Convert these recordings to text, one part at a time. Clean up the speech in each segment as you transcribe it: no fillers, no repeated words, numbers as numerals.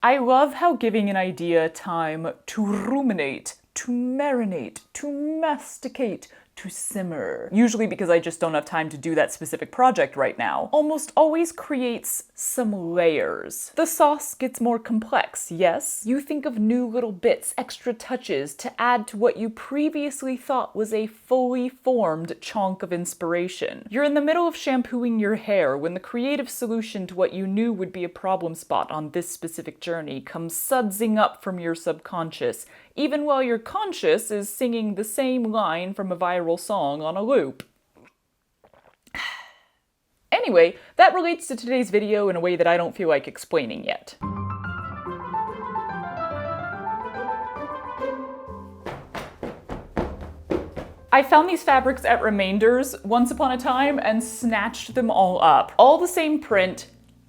I love how giving an idea time to ruminate, to marinate, to masticate, to simmer, usually because I just don't have time to do that specific project right now, almost always creates some layers. The sauce gets more complex, yes? You think of new little bits, extra touches to add to what you previously thought was a fully formed chunk of inspiration. You're in the middle of shampooing your hair when the creative solution to what you knew would be a problem spot on this specific journey comes sudsing up from your subconscious, even while your conscious is singing the same line from a viral song on a loop. Anyway, that relates to today's video in a way that I don't feel like explaining yet. I found these fabrics at Remainders once upon a time and snatched them all up. All the same print,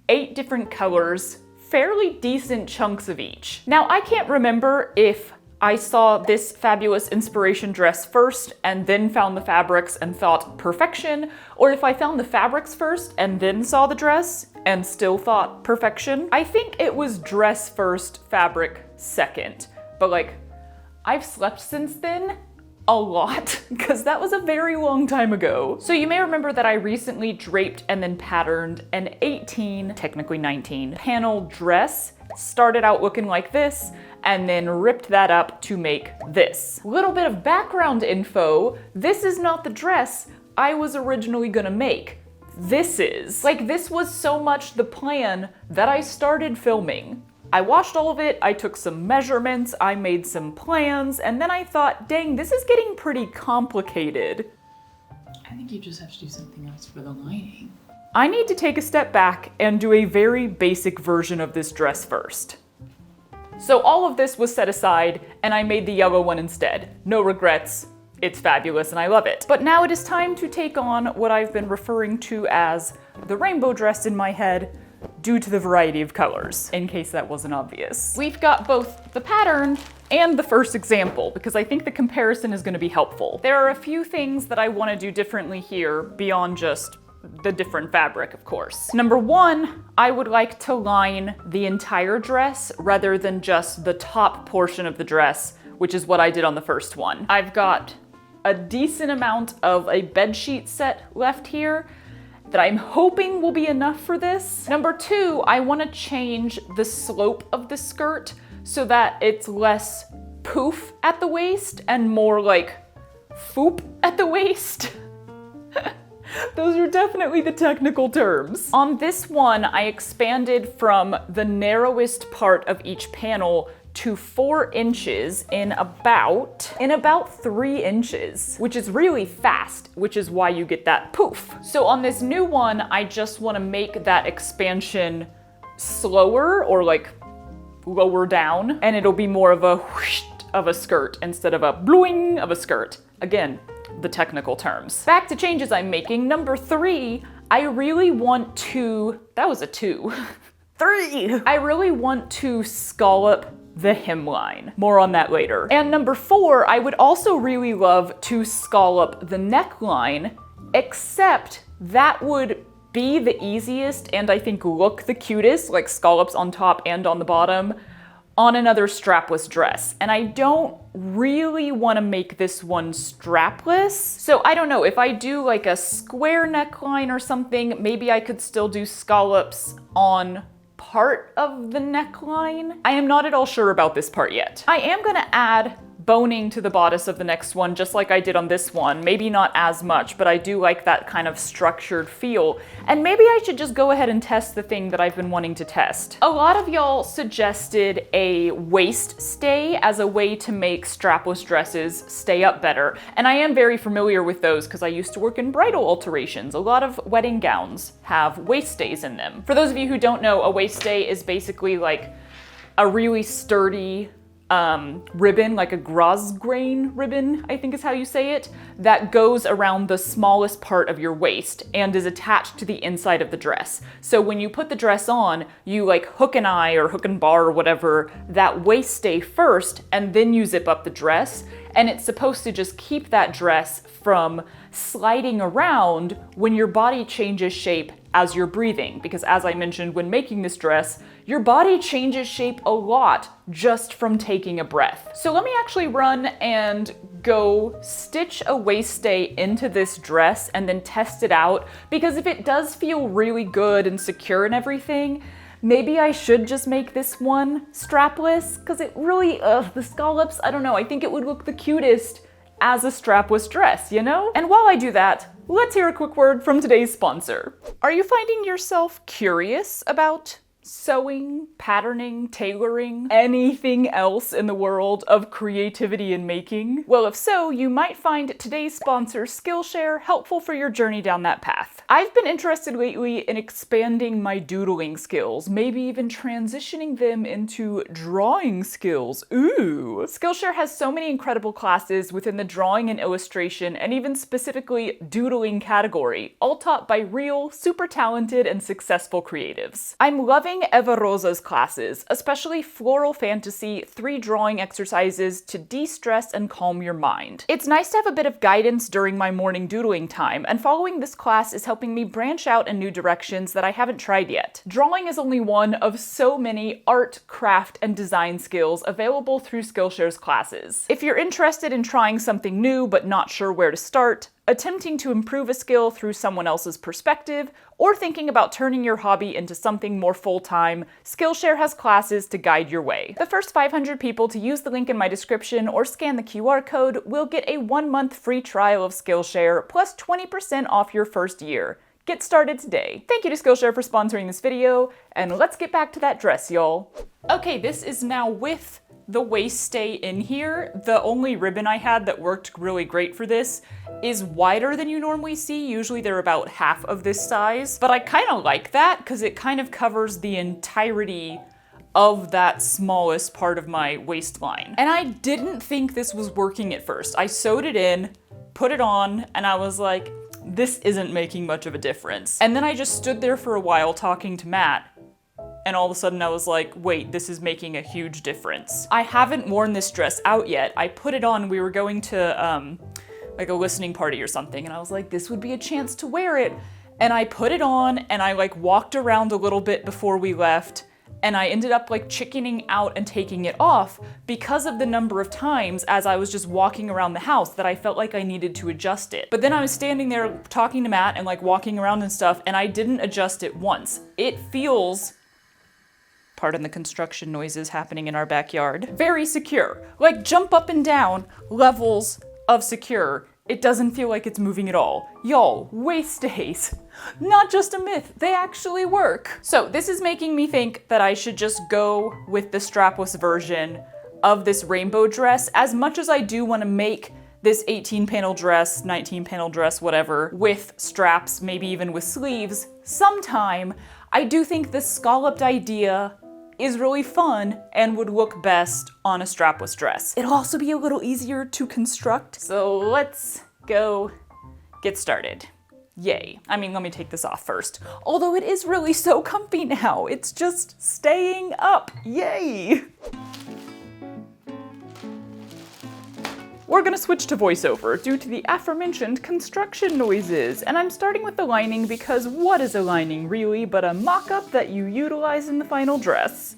8 different colors, fairly decent chunks of each. Now, I can't remember if I saw this fabulous inspiration dress first and then found the fabrics and thought perfection, or if I found the fabrics first and then saw the dress and still thought perfection. I think it was dress first, fabric second, but like, I've slept since then a lot, because that was a very long time ago. So you may remember that I recently draped and then patterned an 18, technically 19, panel dress. Started out looking like this, and then ripped that up to make this. Little bit of background info, this is not the dress I was originally gonna make. This is. Like, this was so much the plan that I started filming. I watched all of it, I took some measurements, I made some plans, and then I thought, dang, this is getting pretty complicated. I think you just have to do something else for the lining. I need to take a step back and do a very basic version of this dress first. So all of this was set aside, and I made the yellow one instead. No regrets, it's fabulous and I love it. But now it is time to take on what I've been referring to as the rainbow dress in my head, due to the variety of colors, in case that wasn't obvious. We've got both the pattern and the first example, because I think the comparison is going to be helpful. There are a few things that I want to do differently here beyond just the different fabric, of course. Number one, I would like to line the entire dress rather than just the top portion of the dress, which is what I did on the first one. I've got a decent amount of a bedsheet set left here that I'm hoping will be enough for this. Number two, I want to change the slope of the skirt so that it's less poof at the waist and more like foop at the waist. Those are definitely the technical terms. On this one, I expanded from the narrowest part of each panel to 4 inches in about 3 inches, which is really fast, which is why you get that poof. So on this new one, I just want to make that expansion slower, or like lower down, and it'll be more of a whoosh of a skirt instead of a bluing of a skirt. Again, the technical terms. Back to changes I'm making. Number 3, I really want to, that was a 2. 3! I really want to scallop the hemline. More on that later. And number 4, I would also really love to scallop the neckline, except that would be the easiest and I think look the cutest, like scallops on top and on the bottom, on another strapless dress. And I don't really want to make this one strapless. So I don't know, if I do like a square neckline or something, maybe I could still do scallops on part of the neckline. I am not at all sure about this part yet. I am gonna add boning to the bodice of the next one, just like I did on this one. Maybe not as much, but I do like that kind of structured feel. And maybe I should just go ahead and test the thing that I've been wanting to test. A lot of y'all suggested a waist stay as a way to make strapless dresses stay up better. And I am very familiar with those because I used to work in bridal alterations. A lot of wedding gowns have waist stays in them. For those of you who don't know, a waist stay is basically like a really sturdy ribbon, like a grosgrain ribbon, I think is how you say it, that goes around the smallest part of your waist and is attached to the inside of the dress. So when you put the dress on, you like hook and eye or hook and bar or whatever that waist stay first, and then you zip up the dress. And it's supposed to just keep that dress from sliding around when your body changes shape as you're breathing, because as I mentioned when making this dress, your body changes shape a lot just from taking a breath. So let me actually run and go stitch a waist stay into this dress and then test it out, because if it does feel really good and secure and everything, maybe I should just make this one strapless, because it really, the scallops, I don't know, I think it would look the cutest as a strapless dress, you know? And while I do that, let's hear a quick word from today's sponsor. Are you finding yourself curious about sewing, patterning, tailoring, anything else in the world of creativity and making? Well, if so, you might find today's sponsor, Skillshare, helpful for your journey down that path. I've been interested lately in expanding my doodling skills, maybe even transitioning them into drawing skills. Ooh! Skillshare has so many incredible classes within the drawing and illustration, and even specifically doodling category, all taught by real, super talented, and successful creatives. I'm loving Eva Rosa's classes, especially Floral Fantasy 3 drawing exercises to de-stress and calm your mind. It's nice to have a bit of guidance during my morning doodling time, and following this class is helping me branch out in new directions that I haven't tried yet. Drawing is only one of so many art, craft, and design skills available through Skillshare's classes. If you're interested in trying something new but not sure where to start, attempting to improve a skill through someone else's perspective, or thinking about turning your hobby into something more full-time, Skillshare has classes to guide your way. The first 500 people to use the link in my description or scan the QR code will get a 1-month free trial of Skillshare, plus 20% off your first year. Get started today. Thank you to Skillshare for sponsoring this video, and let's get back to that dress, y'all. Okay, this is now with the waist stay in here. The only ribbon I had that worked really great for this is wider than you normally see. Usually they're about half of this size, but I kind of like that because it kind of covers the entirety of that smallest part of my waistline. And I didn't think this was working at first. I sewed it in, put it on, and I was like, this isn't making much of a difference. And then I just stood there for a while talking to Matt, and all of a sudden I was like, wait, this is making a huge difference. I haven't worn this dress out yet. I put it on, we were going to like a listening party or something, and I was like, this would be a chance to wear it. And I put it on, and I like walked around a little bit before we left, and I ended up like chickening out and taking it off because of the number of times as I was just walking around the house that I felt like I needed to adjust it. But then I was standing there talking to Matt and like walking around and stuff, and I didn't adjust it once. It feels, pardon the construction noises happening in our backyard, very secure. Like jump up and down levels of secure. It doesn't feel like it's moving at all. Y'all, waist stays, not just a myth, they actually work. So this is making me think that I should just go with the strapless version of this rainbow dress, as much as I do want to make this 18 panel dress, 19 panel dress, whatever, with straps, maybe even with sleeves sometime. I do think the scalloped idea is really fun and would look best on a strapless dress. It'll also be a little easier to construct. So let's go get started. Yay. I mean, let me take this off first. Although it is really so comfy now. It's just staying up. Yay. We're gonna switch to voiceover due to the aforementioned construction noises, and I'm starting with the lining because what is a lining really but a mock-up that you utilize in the final dress?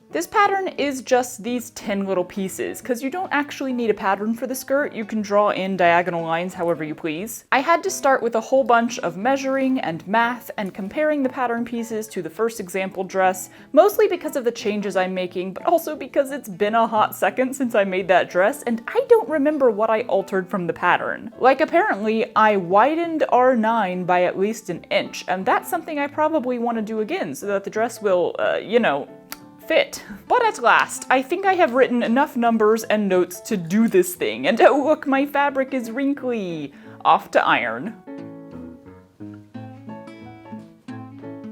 This pattern is just these 10 little pieces, because you don't actually need a pattern for the skirt. You can draw in diagonal lines however you please. I had to start with a whole bunch of measuring and math and comparing the pattern pieces to the first example dress, mostly because of the changes I'm making, but also because it's been a hot second since I made that dress, and I don't remember what I altered from the pattern. Like apparently, I widened R9 by at least an inch, and that's something I probably want to do again so that the dress will, you know, fit. But at last, I think I have written enough numbers and notes to do this thing, and oh look, my fabric is wrinkly. Off to iron.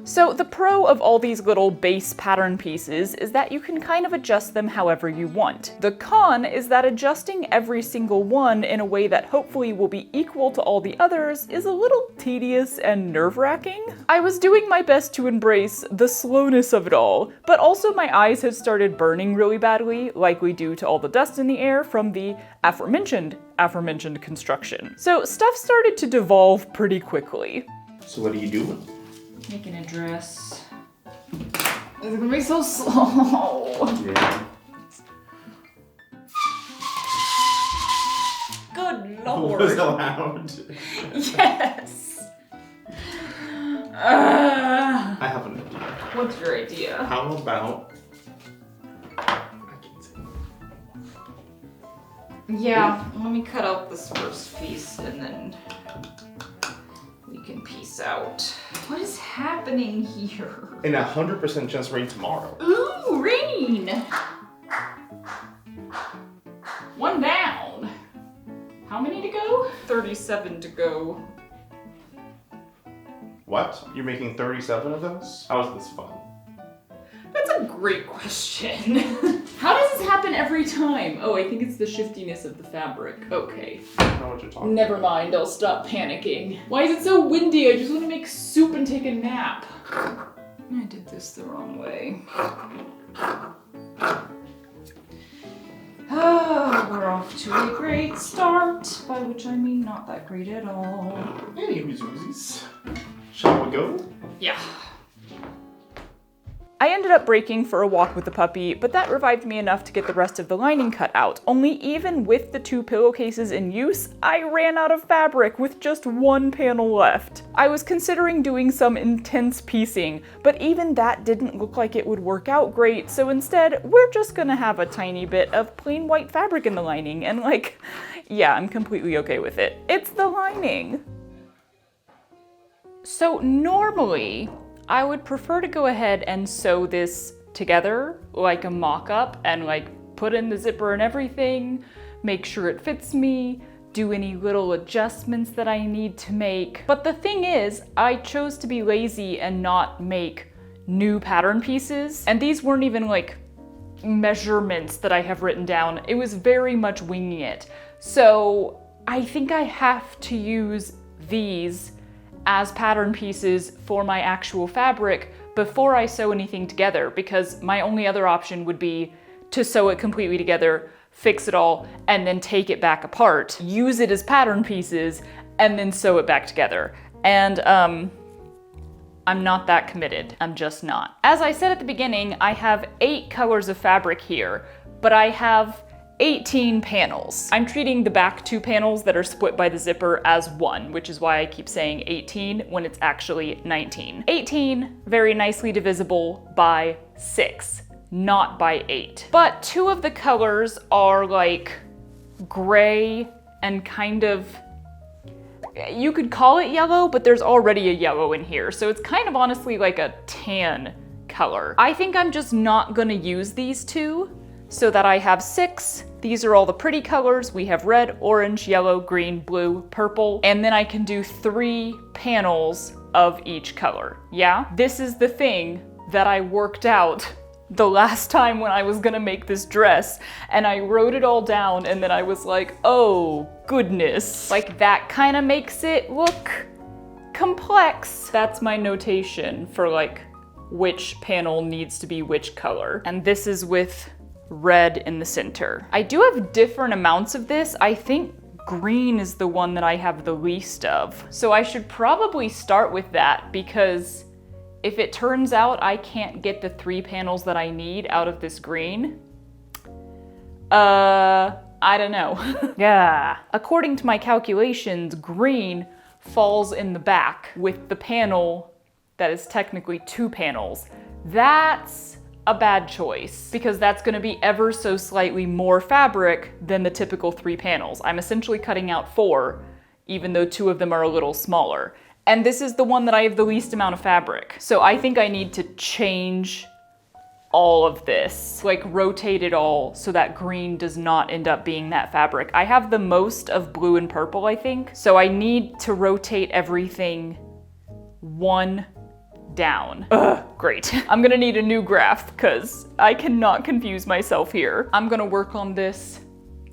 So the pro of all these little base pattern pieces is that you can kind of adjust them however you want. The con is that adjusting every single one in a way that hopefully will be equal to all the others is a little tedious and nerve-wracking. I was doing my best to embrace the slowness of it all, but also my eyes had started burning really badly, likely due to all the dust in the air from the aforementioned construction. So stuff started to devolve pretty quickly. So what are you doing? Making a dress. It's gonna be so slow. Yeah. Good What lord. was allowed? Yes. I have an idea. What's your idea? How about... I can't say. Yeah, let me cut out this first piece and then we can piece out. What is happening here? And 100% just rain tomorrow. Ooh, rain! One down. How many to go? 37 to go. What? You're making 37 of those? How is this fun? That's a great question. How does this happen every time? Oh, I think it's the shiftiness of the fabric. Okay. I don't know what you're talking Never mind, I'll stop panicking. Why is it so windy? I just want to make soup and take a nap. I did this the wrong way. Oh, we're off to a great start, by which I mean not that great at all. Any whoozoozies. Shall we go? Yeah. I ended up breaking for a walk with the puppy, but that revived me enough to get the rest of the lining cut out. Only even with the 2 pillowcases in use, I ran out of fabric with just 1 panel left. I was considering doing some intense piecing, but even that didn't look like it would work out great, so instead, we're just gonna have a tiny bit of plain white fabric in the lining, and like, yeah, I'm completely okay with it. It's the lining. So normally, I would prefer to go ahead and sew this together like a mock-up and like put in the zipper and everything, make sure it fits me, do any little adjustments that I need to make. But the thing is, I chose to be lazy and not make new pattern pieces. And these weren't even like measurements that I have written down. It was very much winging it. So I think I have to use these as pattern pieces for my actual fabric before I sew anything together, because my only other option would be to sew it completely together, fix it all, and then take it back apart, use it as pattern pieces, and then sew it back together. And I'm not that committed. I'm just not. As I said at the beginning, I have 8 colors of fabric here, but I have 18 panels. I'm treating the back 2 panels that are split by the zipper as 1, which is why I keep saying 18 when it's actually 19. 18, very nicely divisible by 6, not by 8. But 2 of the colors are like gray and kind of, you could call it yellow, but there's already a yellow in here. So it's kind of honestly like a tan color. I think I'm just not gonna use these 2. So that I have 6. These are all the pretty colors. We have red, orange, yellow, green, blue, purple, and then I can do 3 panels of each color. Yeah? This is the thing that I worked out the last time when I was gonna make this dress, and I wrote it all down, and then I was like, oh goodness. Like that kind of makes it look complex. That's my notation for like which panel needs to be which color. And this is with red in the center. I do have different amounts of this. I think green is the one that I have the least of. So I should probably start with that, because if it turns out I can't get the 3 panels that I need out of this green, I don't know. Yeah. According to my calculations, green falls in the back with the panel that is technically 2 panels. That's a bad choice, because that's gonna be ever so slightly more fabric than the typical 3 panels. I'm essentially cutting out 4, even though 2 of them are a little smaller. And this is the one that I have the least amount of fabric. So I think I need to change all of this, like rotate it all so that green does not end up being that fabric. I have the most of blue and purple, I think. So I need to rotate everything 1 down. Ugh, great. I'm gonna need a new graph because I cannot confuse myself here. I'm gonna work on this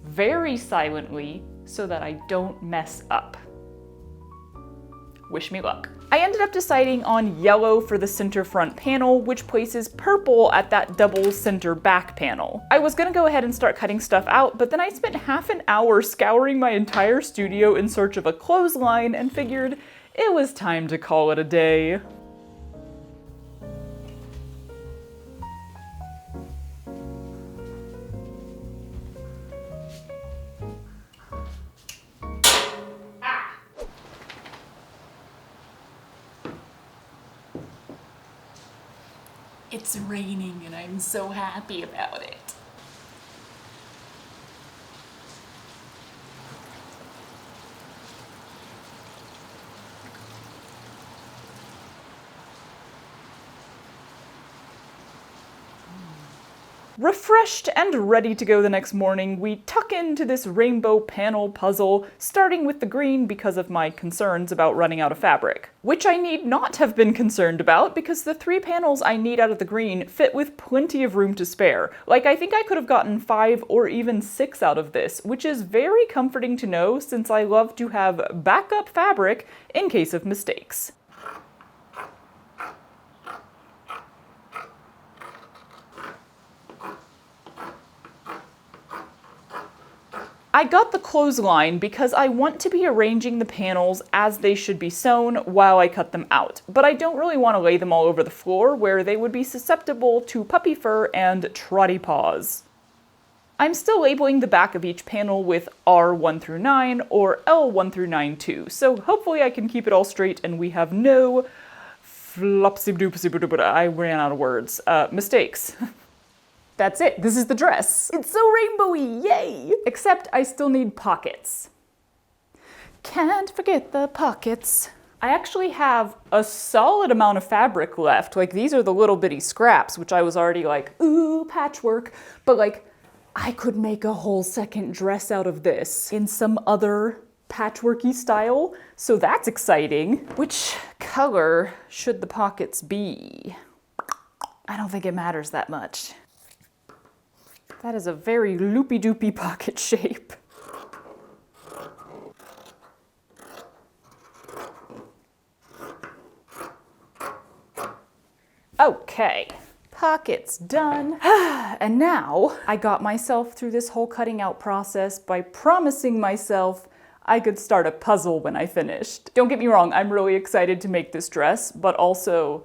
very silently so that I don't mess up. Wish me luck. I ended up deciding on yellow for the center front panel, which places purple at that double center back panel. I was gonna go ahead and start cutting stuff out, but then I spent half an hour scouring my entire studio in search of a clothesline and figured it was time to call it a day. It's raining and I'm so happy about it. Refreshed and ready to go the next morning, we tuck into this rainbow panel puzzle, starting with the green because of my concerns about running out of fabric. Which I need not have been concerned about because the 3 panels I need out of the green fit with plenty of room to spare. Like, I think I could have gotten 5 or even 6 out of this, which is very comforting to know since I love to have backup fabric in case of mistakes. I got the clothesline because I want to be arranging the panels as they should be sewn while I cut them out, but I don't really want to lay them all over the floor where they would be susceptible to puppy fur and trotty paws. I'm still labeling the back of each panel with R1 through 9 or L1 through 9 too, so hopefully I can keep it all straight and we have no I ran out of words. Mistakes. That's it, this is the dress. It's so rainbowy, yay! Except I still need pockets. Can't forget the pockets. I actually have a solid amount of fabric left. Like, these are the little bitty scraps, which I was already like, ooh, patchwork. But like, I could make a whole second dress out of this in some other patchworky style, so that's exciting. Which color should the pockets be? I don't think it matters that much. That is a very loopy-doopy pocket shape. Okay, pockets done. And now I got myself through this whole cutting out process by promising myself I could start a puzzle when I finished. Don't get me wrong, I'm really excited to make this dress, but also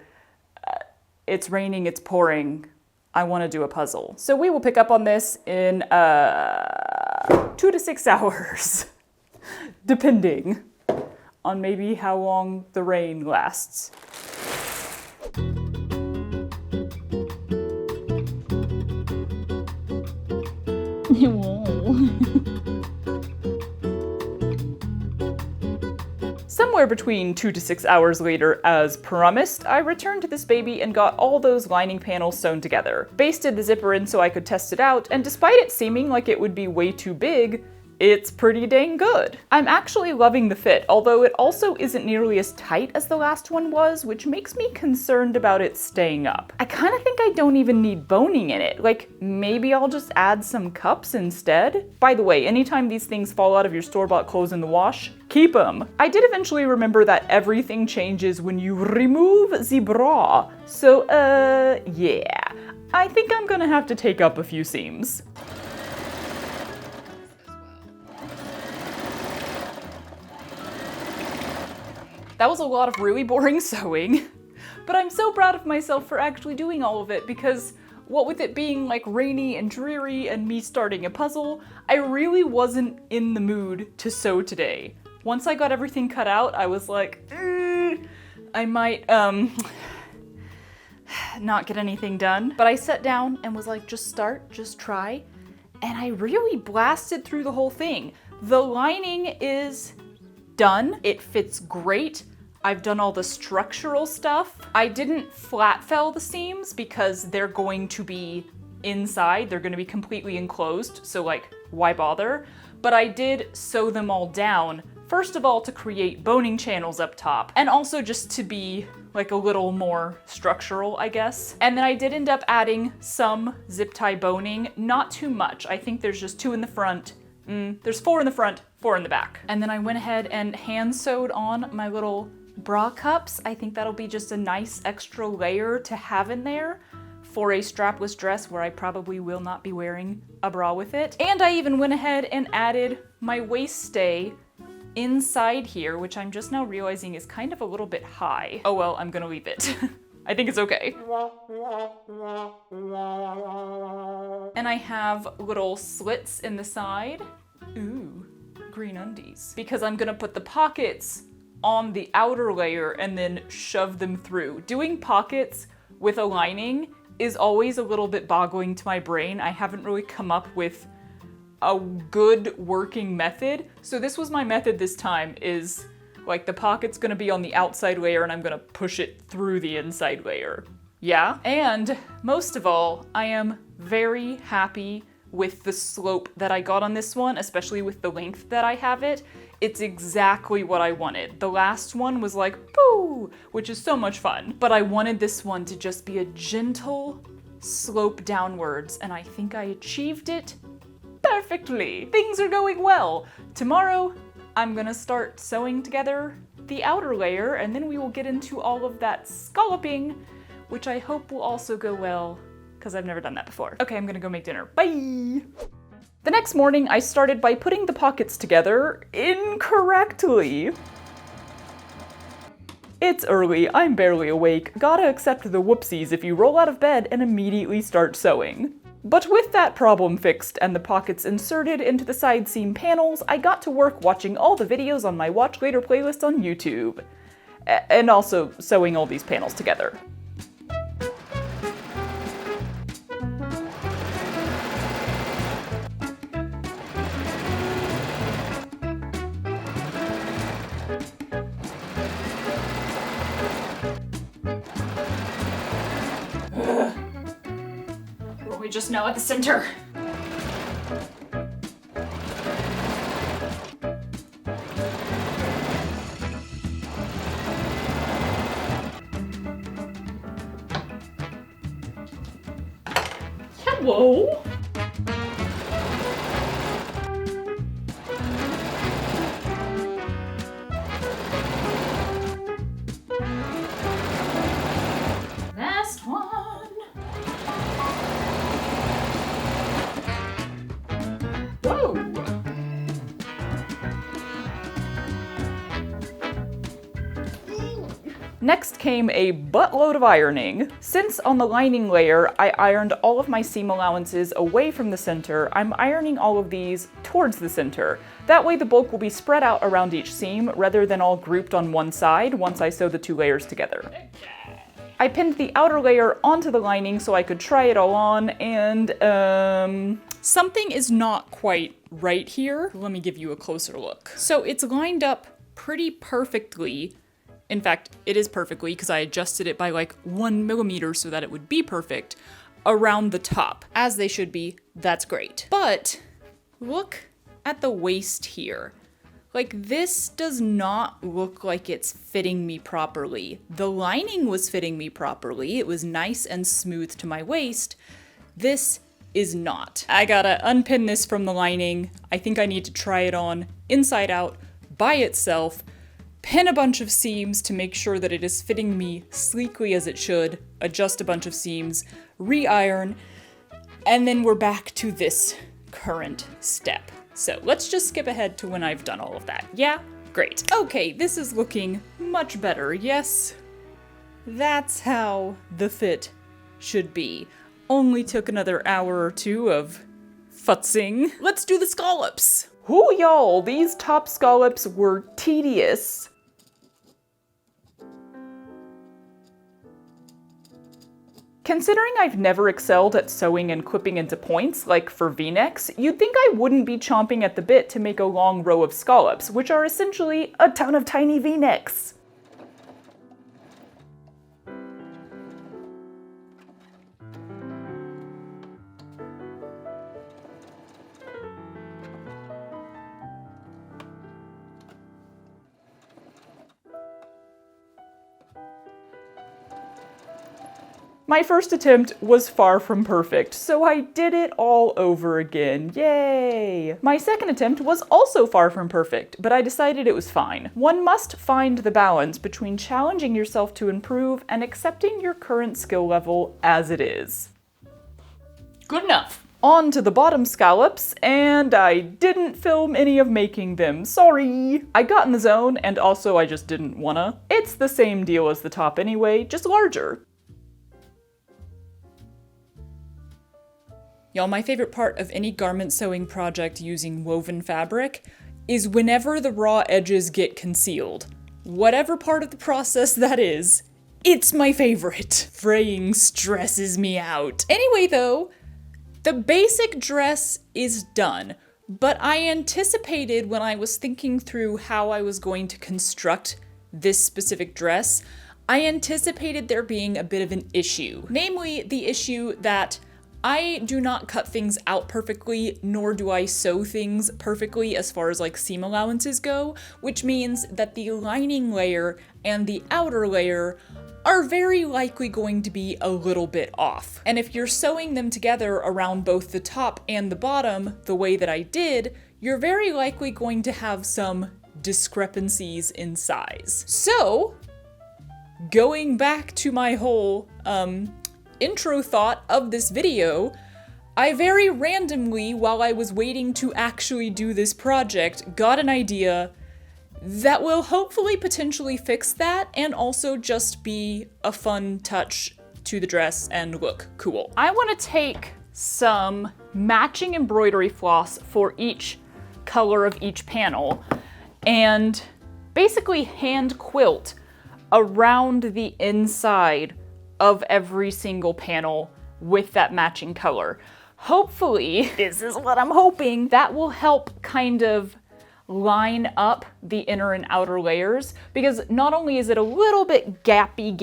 it's raining, it's pouring. I want to do a puzzle. So we will pick up on this in 2 to 6 hours, depending on maybe how long the rain lasts. Somewhere between 2 to 6 hours later, as promised, I returned to this baby and got all those lining panels sewn together. Basted the zipper in so I could test it out, and despite it seeming like it would be way too big, it's pretty dang good. I'm actually loving the fit, although it also isn't nearly as tight as the last one was, which makes me concerned about it staying up. I kind of think I don't even need boning in it. Like, maybe I'll just add some cups instead? By the way, anytime these things fall out of your store-bought clothes in the wash, keep them. I did eventually remember that everything changes when you remove the bra. So, yeah. I think I'm gonna have to take up a few seams. That was a lot of really boring sewing, but I'm so proud of myself for actually doing all of it because what with it being like rainy and dreary and me starting a puzzle, I really wasn't in the mood to sew today. Once I got everything cut out, I was like, I might not get anything done. But I sat down and was like, just start, just try. And I really blasted through the whole thing. The lining is done. It fits great. I've done all the structural stuff. I didn't flat fell the seams because they're going to be inside. They're going to be completely enclosed. So like, why bother? But I did sew them all down. First of all, to create boning channels up top, and also just to be like a little more structural, I guess. And then I did end up adding some zip tie boning, not too much. I think there's just 2 in the front. There's 4 in the front, 4 in the back. And then I went ahead and hand sewed on my little bra cups. I think that'll be just a nice extra layer to have in there for a strapless dress where I probably will not be wearing a bra with it. And I even went ahead and added my waist stay inside here, which I'm just now realizing is kind of a little bit high. Oh well, I'm gonna leave it. I think it's okay. And I have little slits in the side. Ooh, green undies. Because I'm gonna put the pockets on the outer layer and then shove them through. Doing pockets with a lining is always a little bit boggling to my brain. I haven't really come up with a good working method. So this was my method this time, is like the pocket's gonna be on the outside layer and I'm gonna push it through the inside layer. Yeah? And most of all, I am very happy with the slope that I got on this one, especially with the length that I have it. It's exactly what I wanted. The last one was like, boo, which is so much fun. But I wanted this one to just be a gentle slope downwards, and I think I achieved it perfectly. Things are going well. Tomorrow, I'm gonna start sewing together the outer layer, and then we will get into all of that scalloping, which I hope will also go well, because I've never done that before. Okay, I'm gonna go make dinner. Bye! The next morning, I started by putting the pockets together incorrectly. It's early, I'm barely awake. Gotta accept the whoopsies if you roll out of bed and immediately start sewing. But with that problem fixed and the pockets inserted into the side seam panels, I got to work watching all the videos on my Watch Later playlist on YouTube. And also sewing all these panels together. We just now at the center. Hello? Last one. Whoa! Next came a buttload of ironing. Since on the lining layer, I ironed all of my seam allowances away from the center, I'm ironing all of these towards the center. That way the bulk will be spread out around each seam rather than all grouped on one side once I sew the two layers together. I pinned the outer layer onto the lining so I could try it all on, and something is not quite right here. Let me give you a closer look. So it's lined up pretty perfectly. In fact, it is perfectly because I adjusted it by like 1 millimeter so that it would be perfect around the top, as they should be. That's great. But look at the waist here. Like, this does not look like it's fitting me properly. The lining was fitting me properly. It was nice and smooth to my waist. This is not. I gotta unpin this from the lining. I think I need to try it on inside out by itself, pin a bunch of seams to make sure that it is fitting me sleekly as it should, adjust a bunch of seams, re-iron, and then we're back to this current step. So let's just skip ahead to when I've done all of that. Yeah? Great. Okay, this is looking much better, yes? That's how the fit should be. Only took another hour or two of futzing. Let's do the scallops. Whoo, y'all, these top scallops were tedious. Considering I've never excelled at sewing and clipping into points, like for V-necks, you'd think I wouldn't be chomping at the bit to make a long row of scallops, which are essentially a ton of tiny V-necks. My first attempt was far from perfect, so I did it all over again. Yay! My second attempt was also far from perfect, but I decided it was fine. One must find the balance between challenging yourself to improve and accepting your current skill level as it is. Good enough. On to the bottom scallops, and I didn't film any of making them, sorry! I got in the zone, and also I just didn't wanna. It's the same deal as the top anyway, just larger. Y'all, my favorite part of any garment sewing project using woven fabric is whenever the raw edges get concealed. Whatever part of the process that is, It's my favorite. Fraying stresses me out. Anyway though, the basic dress is done, but I anticipated when I was thinking through how I was going to construct this specific dress, I anticipated there being a bit of an issue. Namely, the issue that I do not cut things out perfectly, nor do I sew things perfectly as far as like seam allowances go, which means that the lining layer and the outer layer are very likely going to be a little bit off. And if you're sewing them together around both the top and the bottom the way that I did, you're very likely going to have some discrepancies in size. So, going back to my whole intro thought of this video, I very randomly, while I was waiting to actually do this project, got an idea that will hopefully potentially fix that and also just be a fun touch to the dress and look cool. I want to take some matching embroidery floss for each color of each panel and basically hand quilt around the inside of every single panel with that matching color. Hopefully, this is what I'm hoping, that will help kind of line up the inner and outer layers, because not only is it a little bit gapy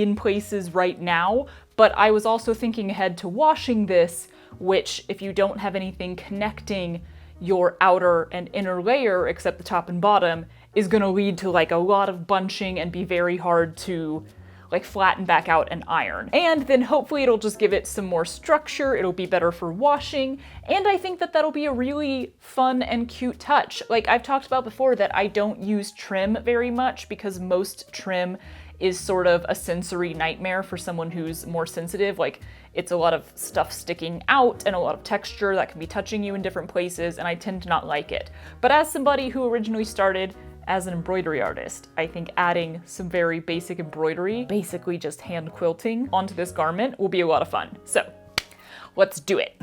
in places right now, but I was also thinking ahead to washing this, which if you don't have anything connecting your outer and inner layer except the top and bottom, is gonna lead to like a lot of bunching and be very hard to like flatten back out and iron. And then hopefully it'll just give it some more structure, it'll be better for washing, and I think that that'll be a really fun and cute touch. Like I've talked about before that I don't use trim very much because most trim is sort of a sensory nightmare for someone who's more sensitive. Like it's a lot of stuff sticking out and a lot of texture that can be touching you in different places, and I tend to not like it. But as somebody who originally started as an embroidery artist, I think adding some very basic embroidery, basically just hand quilting onto this garment, will be a lot of fun. So let's do it.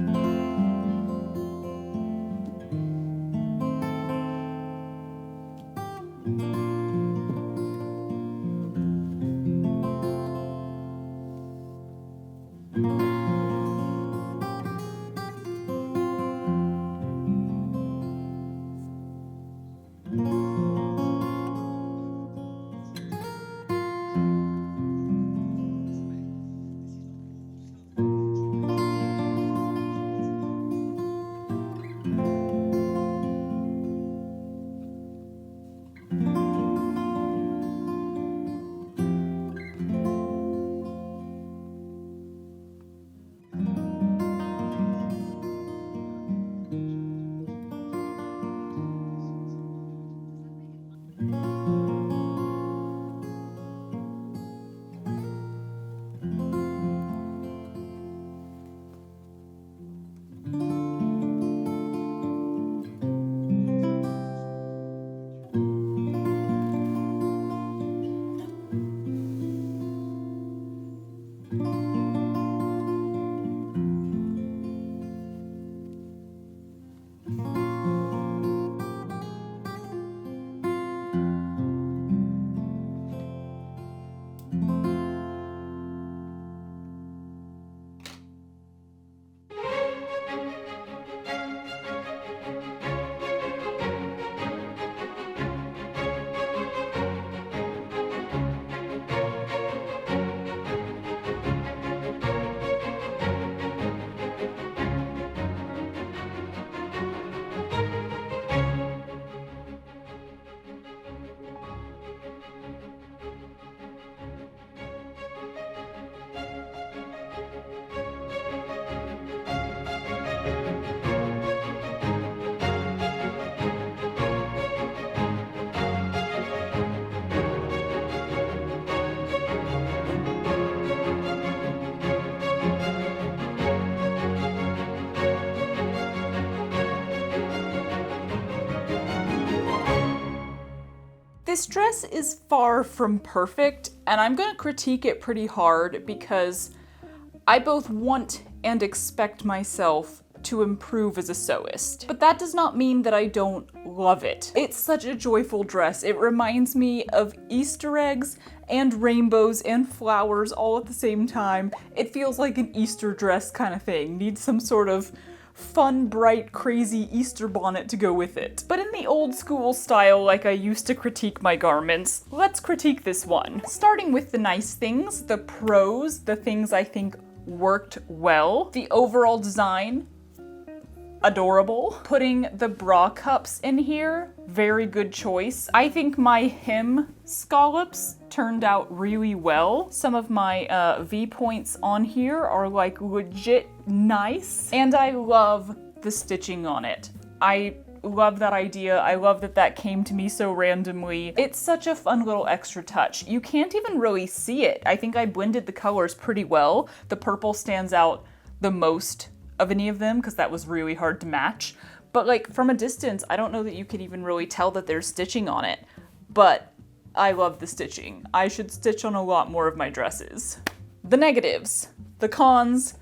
This dress is far from perfect, and I'm gonna critique it pretty hard because I both want and expect myself to improve as a sewist. But that does not mean that I don't love it. It's such a joyful dress. It reminds me of Easter eggs and rainbows and flowers all at the same time. It feels like an Easter dress kind of thing. Needs some sort of fun, bright, crazy Easter bonnet to go with it. But in the old school style, like I used to critique my garments, let's critique this one. Starting with the nice things, the pros, the things I think worked well. The overall design, adorable. Putting the bra cups in here, very good choice. I think my hem scallops turned out really well. Some of my V-points on here are like legit nice. And I love the stitching on it. I love that idea. I love that that came to me so randomly. It's such a fun little extra touch. You can't even really see it. I think I blended the colors pretty well. The purple stands out the most of any of them because that was really hard to match. But like from a distance, I don't know that you could even really tell that there's stitching on it. But I love the stitching. I should stitch on a lot more of my dresses. The negatives, the cons,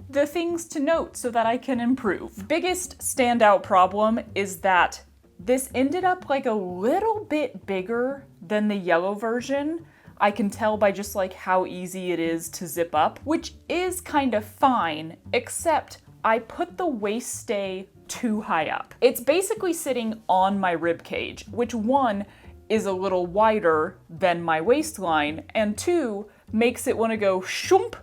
the things to note so that I can improve. Biggest standout problem is that this ended up like a little bit bigger than the yellow version. I can tell by just like how easy it is to zip up, which is kind of fine, except I put the waist stay too high up. It's basically sitting on my rib cage, which one is a little wider than my waistline, and two makes it want to go shoomp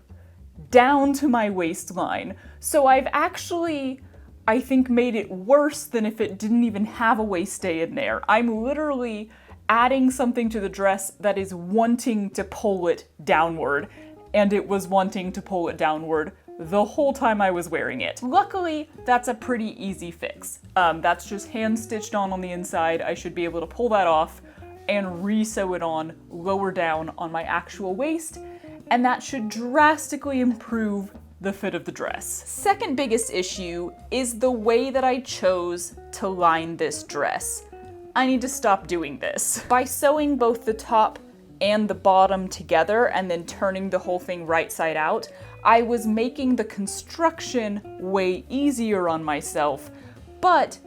down to my waistline. So I've actually, I think, made it worse than if it didn't even have a waist stay in there. I'm literally adding something to the dress that is wanting to pull it downward, and it was wanting to pull it downward the whole time I was wearing it. Luckily, that's a pretty easy fix. That's just hand stitched on the inside. I should be able to pull that off and re-sew it on lower down on my actual waist, and that should drastically improve the fit of the dress. Second biggest issue is the way that I chose to line this dress. I need to stop doing this. By sewing both the top and the bottom together and then turning the whole thing right side out, I was making the construction way easier on myself, but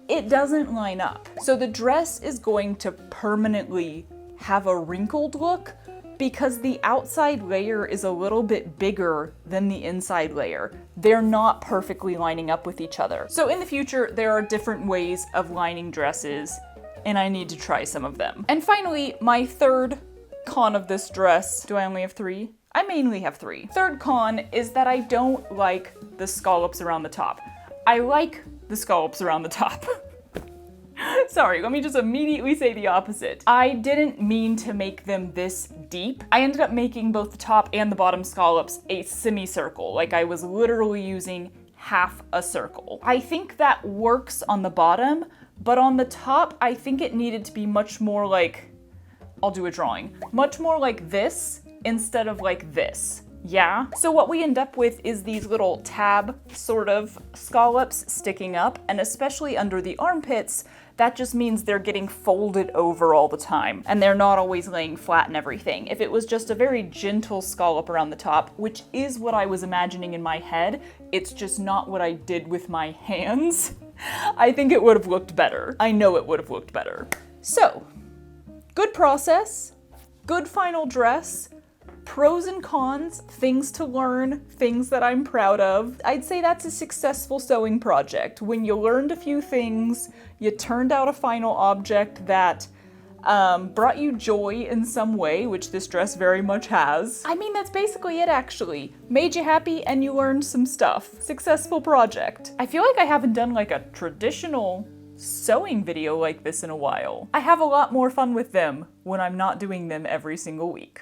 it doesn't line up. So the dress is going to permanently have a wrinkled look because the outside layer is a little bit bigger than the inside layer. They're not perfectly lining up with each other. So in the future, there are different ways of lining dresses, and I need to try some of them. And finally, my third con of this dress, do I only have three? I mainly have three. Third con is that I don't like the scallops around the top. I like the scallops around the top. Sorry, let me just immediately say the opposite. I didn't mean to make them this deep. I ended up making both the top and the bottom scallops a semicircle, like I was literally using half a circle. I think that works on the bottom, but on the top, I think it needed to be much more like, I'll do a drawing, much more like this instead of like this. Yeah? So what we end up with is these little tab sort of scallops sticking up, and especially under the armpits, that just means they're getting folded over all the time, and they're not always laying flat and everything. If it was just a very gentle scallop around the top, which is what I was imagining in my head, it's just not what I did with my hands, I think it would have looked better. I know it would have looked better. So, good process, good final dress, pros and cons, things to learn, things that I'm proud of. I'd say that's a successful sewing project. When you learned a few things, you turned out a final object that brought you joy in some way, which this dress very much has. I mean, that's basically it actually. Made you happy and you learned some stuff. Successful project. I feel like I haven't done like a traditional sewing video like this in a while. I have a lot more fun with them when I'm not doing them every single week.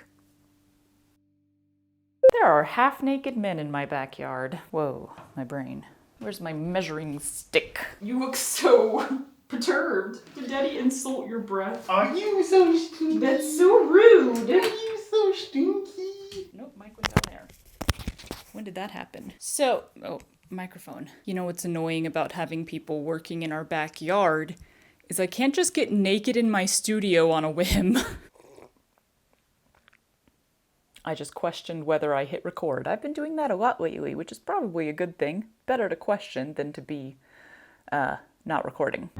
There are half-naked men in my backyard. Whoa, my brain. Where's my measuring stick? You look so perturbed. Did Daddy insult your breath? Are you so stinky? That's so rude. Are you so stinky? Nope, mic was down there. When did that happen? So, oh, microphone. You know what's annoying about having people working in our backyard is I can't just get naked in my studio on a whim. I just questioned whether I hit record. I've been doing that a lot lately, which is probably a good thing. Better to question than to be not recording.